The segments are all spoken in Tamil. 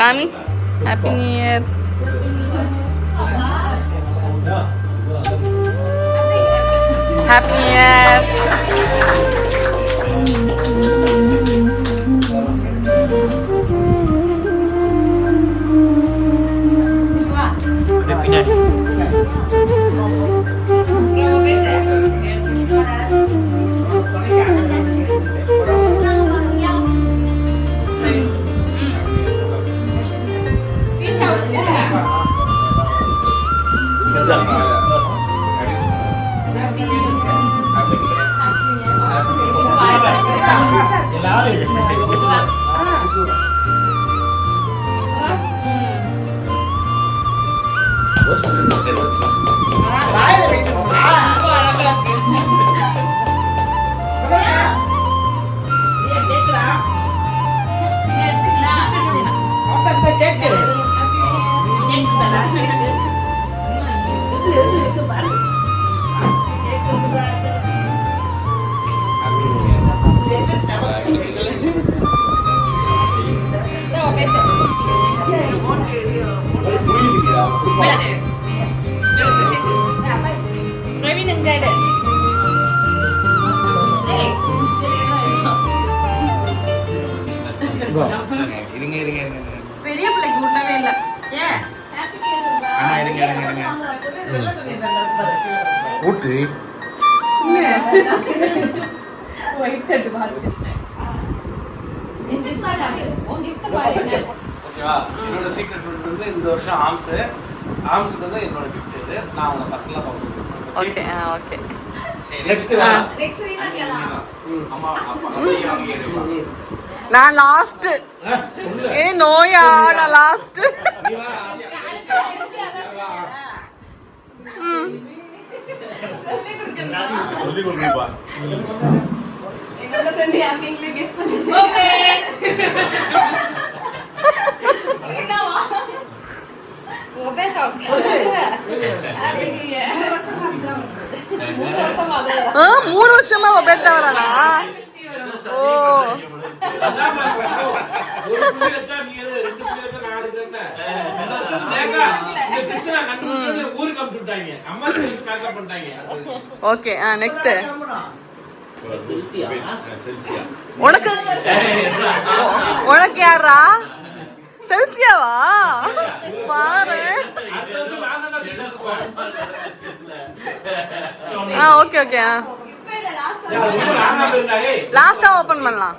காமி happy new year. Happy new year. பெரிய பிள்ளைக்கு விடவே இல்லை. ஊட்டி என்னோட சீக்ரெட் வந்து இந்த வருஷம் ஆம்ஸுக்கு வந்து என்னோட கிஃப்ட் இது. நான் உன பர்சனலா பாப்பேன். Okay okay. நெக்ஸ்ட் அம்மா அப்பா நான் லாஸ்ட். ஏ நோயா நான் லாஸ்ட். சொல்லி கொடுப்பா. என்னோட ஃப்ரெண்ட் யாருக்கு இங்கிலீஷ் கெஸ் பண்ணுங்க. என்னவா? ஓபே டாப். Happy new year. 3 வருஷமா ஒபேத்த வரானா? ஓ ஒரு புள்ளி வச்சா நீ எது ரெண்டு புள்ளி வச்சா நான் எடுக்கிறேன். இந்த பிக்சர் நான் கண்டுபிடிச்சது ஊருக்கு அனுப்பிச்சு விட்டாங்க. அம்மா பேக்கப் பண்ணிட்டாங்க. ஓகே நெக்ஸ்ட் உனக்கு யாரா? செல்சியாவா? பாரு. Okay okay. லாஸ்டா ஓபன் பண்ணலாம்.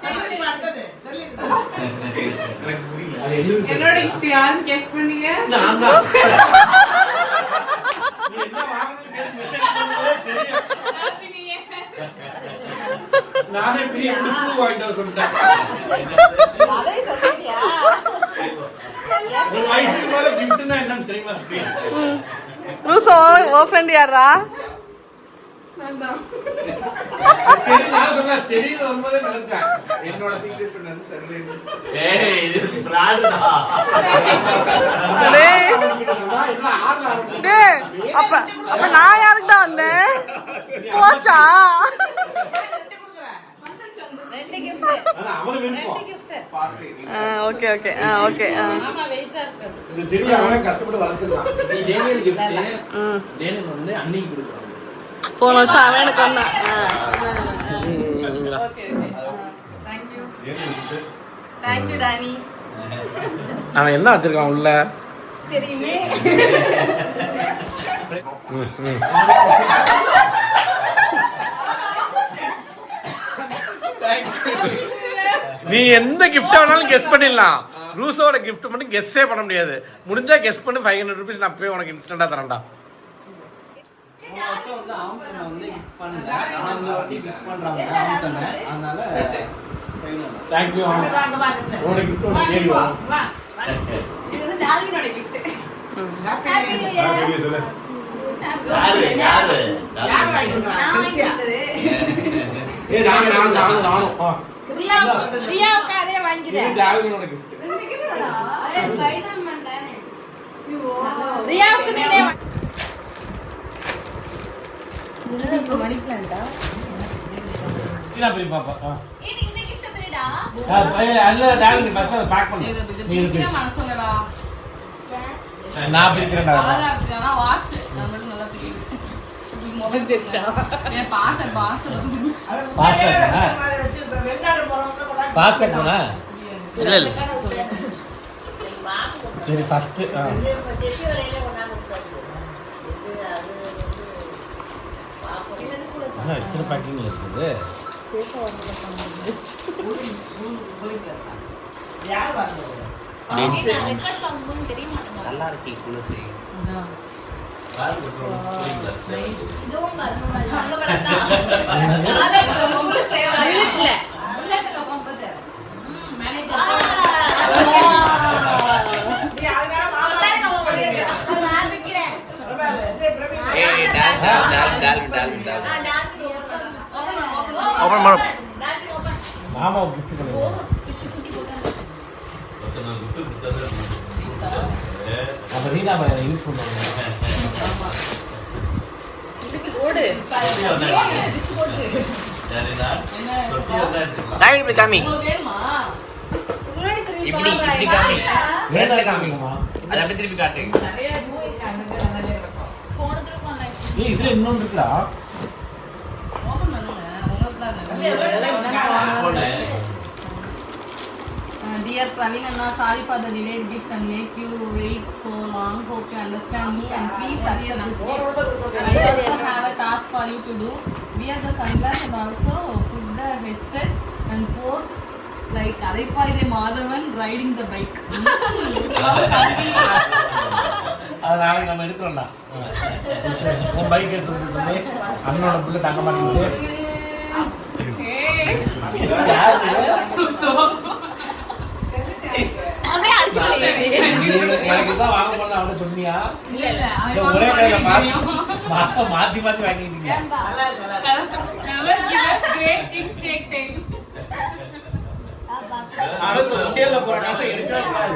என்னோட கிஃப்ட் யாரும் கெஸ் பண்ணீங்க? நானே பெரிய புடிச்சு வாங்கிட்டு வர சொல்லிட்டேன். அதே சொல்றியா? ஒரு வயசுக்கு மேல கிஃப்ட்னா என்னன்னு தெரியுமா? ரூசோ ஓ ஃப்ரெண்ட் யாரா? சரி நான் சொன்னா செடியில வரும்போதே நினைச்சேன் என்னோட சீக்ரெட் என்னன்னு சரி. ஏய் இது பிராடுடா. டேய் அப்ப நான் யாருக்கு தான் வந்தேன்? போச்சா? ரெண்டு கிஃப்ட். அதான் அவரு விருப்பம். பாத்து. Okay okay okay. ஆமா வெயிட்டா இருக்கு. இந்த செடி அவனே கஷ்டப்பட்டு வளர்த்துறான். நீ டேனியல் கிஃப்ட் டேனியல் வந்து அன்னைக்கு கொடுக்குறாங்க. போன வருஷம் அவன் எனக்கு வந்தான். Okay okay. Thank you. Thank you Rani. அவன் என்ன வச்சிருக்கான் உள்ள? தெரியுமே. நீ எந்த கிஃப்ட் வேணாலும் கெஸ் பண்ணிடலாம். ரூசோட கிஃப்ட் மட்டும் கெஸ்ஸே பண்ண முடியாது. முடிஞ்சா கெஸ் பண்ணி 500 rupees நான் போய் உனக்கு இன்ஸ்டன்டா தரேன்டா. Thank you ஆம்ஸ். உனக்கு gift ஒன்னு தேடி வரும். இது டால்வினோட gift. Happy new year. யாரு நான் வாங்கிட்டது. ஏய் நானும் ரியாவுக்கு அதே வாங்கிக்கிறேன். இது டால்வினோட gift. ரெண்டு கிஃப்டா? ஸ்பைடர்மேன் தானே. ரியாவுக்கு நீனே மணி பிளான்டா. இல்ல போய் பாப்பா. ஏய் இந்த gift பெரியடா. அதுல டார்லிங் நீ ஃபர்ஸ்ட் அதை பேக் பண்ணு நீ இருக்கு மனசுலடா நான் பிரிக்கிறேன்டா அழகா இருக்கு ஆனா வாட்ச் நம்மளுக்கு நல்லா தெரியுது முடிஞ்சிருச்சா ஏன் பாக்க பாக்க பாஸ்டா போனா இல்ல இல்ல சரி ஃபர்ஸ்ட் இத்தனை பேக்கிங்ல இருக்குது நல்லா இருக்கு குலுசி ஓபன் பண்ணு மாமா கிஃப்ட் பண்ணுங்க அப்ப ரீனா பாய் யூஸ் பண்ணுவாங்க இப்படி காமி இப்படி இப்படி காமி வேற காமிங்கம்மா அது அப்படியே திருப்பி காட்டு ஏய் இதுல இன்னொன்னு இருக்குடா Dear Praveen Anna, sorry for the delayed gift and make you wait so long. Hope you understand me and please accept this gift. I also have a task for you to do. Wear the sunglass and also put the headset and pose like Araipaide Madhavan riding the bike. அது நாளைக்கு நம்ம எடுக்கிறோம்டா உன் பைக் எடுத்துட்டு அண்ணனோட புள்ள தங்க மாட்டேங்குது அப்படியே அடிச்சுக்கலையே எனக்கு தான் வாங்க போறேன் அவனை சொன்னியா இல்ல இல்ல ஒரே கடையில மாத்தி மாத்தி வாங்கிட்டீங்க great things take time. அடுத்து உண்டியல்ல போற காசை எடுக்கவே கூடாது 1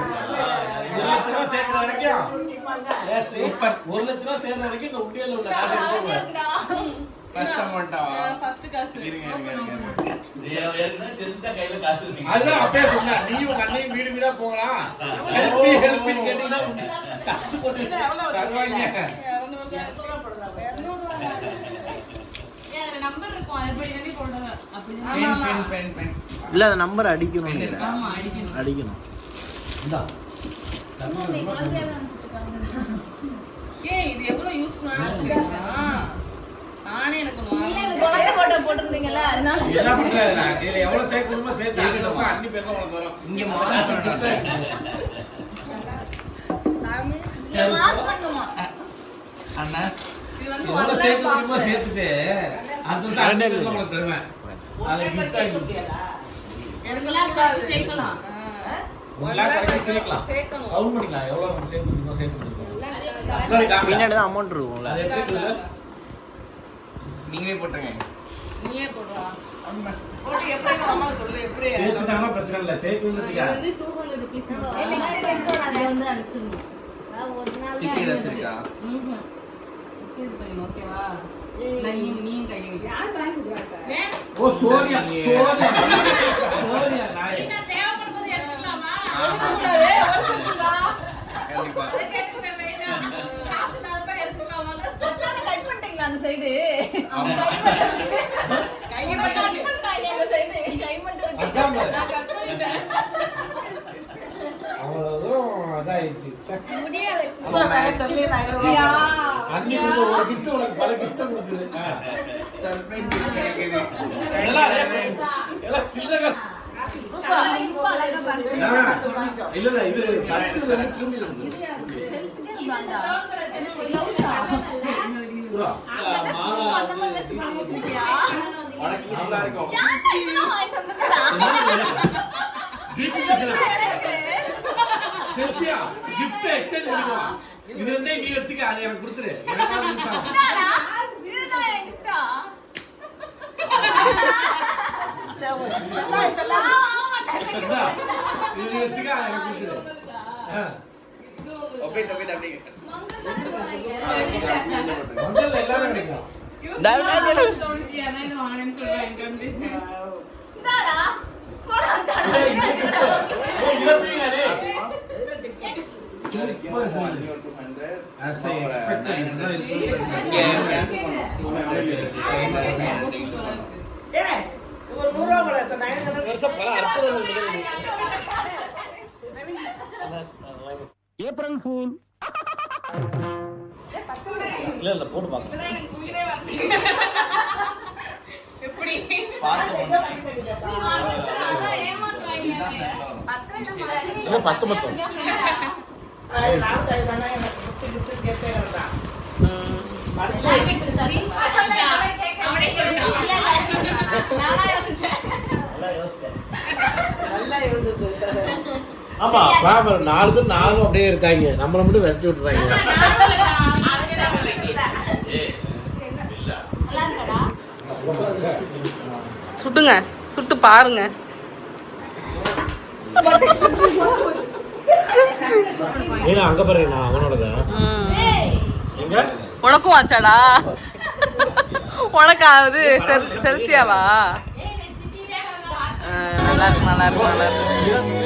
லட்சம் ரூபாய் சேர்க்கிற வரைக்கும் சூப்பர் 1 லட்சம் ரூபாய் சேர்க்கிற வரைக்கும் இந்த உண்டியல்ல உள்ள காசை எடுக்க கூடாது ஃபர்ஸ்ட் அமௌண்டா ஃபர்ஸ்ட் காசு ஏற்கனவே தெரிஞ்ச கையில காசு வச்சுக்க அதுதான் அப்பே சொன்னா நீ உங்க அண்ணன் வீடு வீடா போகலாம் ஹெல்ப் கேட்டீங்கன்னா காசு போட்டு தருவாங்க நம்பர் இருக்கும் அது போய் எழுதி போடுங்க அப்படி பென் இல்ல அந்த நம்பர் அடிக்கணும் ஆமா அடிக்கணும் அடிக்கணும் இந்தா ஏய் இது எவ்வளவு யூஸ்ஃபுல்லான இருக்குடா நானே எனக்கு குழந்தை போட்டோ போட்டிருந்தீங்கல்ல அதனால என்ன பண்றது நான் இதுல எவ்வளவு சேர்க்கணுமோ சேர்த்து அதுக்கு அன்னி பேர்ல உனக்கு வரும் இங்க முதல்ல நீங்க மார்க் பண்ணுமா அண்ணா இது வந்து எவ்வளவு சேர்க்க முடியுமோ சேர்த்துட்டு அடுத்த அன்னி பேர்ல உனக்கு தருவேன் அது கிஃப்ட் ஆகி எனக்குலாம் சேர்க்கலாம் 1 லாக் வரைக்கும் சேர்க்கலாம் சேர்க்கணும் கவுண்ட் பண்ணிக்கலாம் எவ்வளவு நம்ம சேர்த்து முடியுமோ சேர்த்து பின்னாடி தான் அமௌண்ட் இருக்கும்ல அது எப்படி நீங்களே போட்டுருங்க நீயே போடுவா சேர்த்துட்டாங்கன்னா பிரச்சனை இல்லை சேர்க்கணும்னு இது வந்து 200 rupees அதை வந்து அனுப்பிச்சிடணும் ஒரு நாள் சிட்டி ஏதாச்சும் இருக்கா சரி பண்ணு ஓகேவா நீ கை யார் பேங்க் ஓ சோரியா நாய் நான் தேவைப்படும்போது எடுத்துக்கலாமா எடுத்துக்கலாமே எடுத்துக்கலா கண்டிப்பா கேட்குறேன் மெயினா காசு இல்லாத பேர் எடுத்துக்கலாமா கட் பண்ணிட்டீங்களா அந்த சைடு ஆமா கை கட் பண்ணிட்டாங்க அந்த சைடு கை மட்டும் அதான் பாரு. நான் கட் பண்ணிட்டேன் அவ்வளவு தூரம் அதாயிடுச்சு முடியாது யா அன்னைக்கு ஒரு gift உனக்கு பல gift கொடுக்குது சர்ப்ரைஸ் கிடைக்குது எல்லாம் சில்லறை இல்ல இது உனக்கு யூஸ்ஃபுல்லா இருக்கும் செல்சியா gift எக்ஸ்சேஞ்ச் பண்ணிக்கலாம் இது ரெண்டே நீ வச்சுக்க அது எனக்கு கொடுத்துரு எனக்கு அது யூஸ் ஆகும் இந்தா, இது நீ வச்சுக்க அது எனக்கு கொடுத்துரு அப்படியே அப்படியே மஞ்சள் எல்லாரும் கிடைக்கும் தோணுச்சு ஆனா இது வாங்கன்னு சொல்றேன் போடா As I expected, இதுதான் இருக்கும். April fool. இல்ல இல்ல போட்டு பாக்க. இப்பதான் எனக்கு உயிரே வருது. எப்படி? அதான் ஏமாத்துறாங்க. இல்ல 10 மட்டும். ஆமா பாபர் 4 பேர் 4 அப்படியே இருக்காங்க. நம்மள மட்டும் விரட்டி விட்டுறாங்க. சுட்டுங்க, சுட்டு பாருங்க. ஏன்னா அங்க பாருங்க நான் அவனோடதான். எங்க உனக்கும் வாச்சாடா? உனக்காவது செல்சியாவா? நல்லா இருக்கு, நல்லா இருக்கு, நல்லா இருக்கு.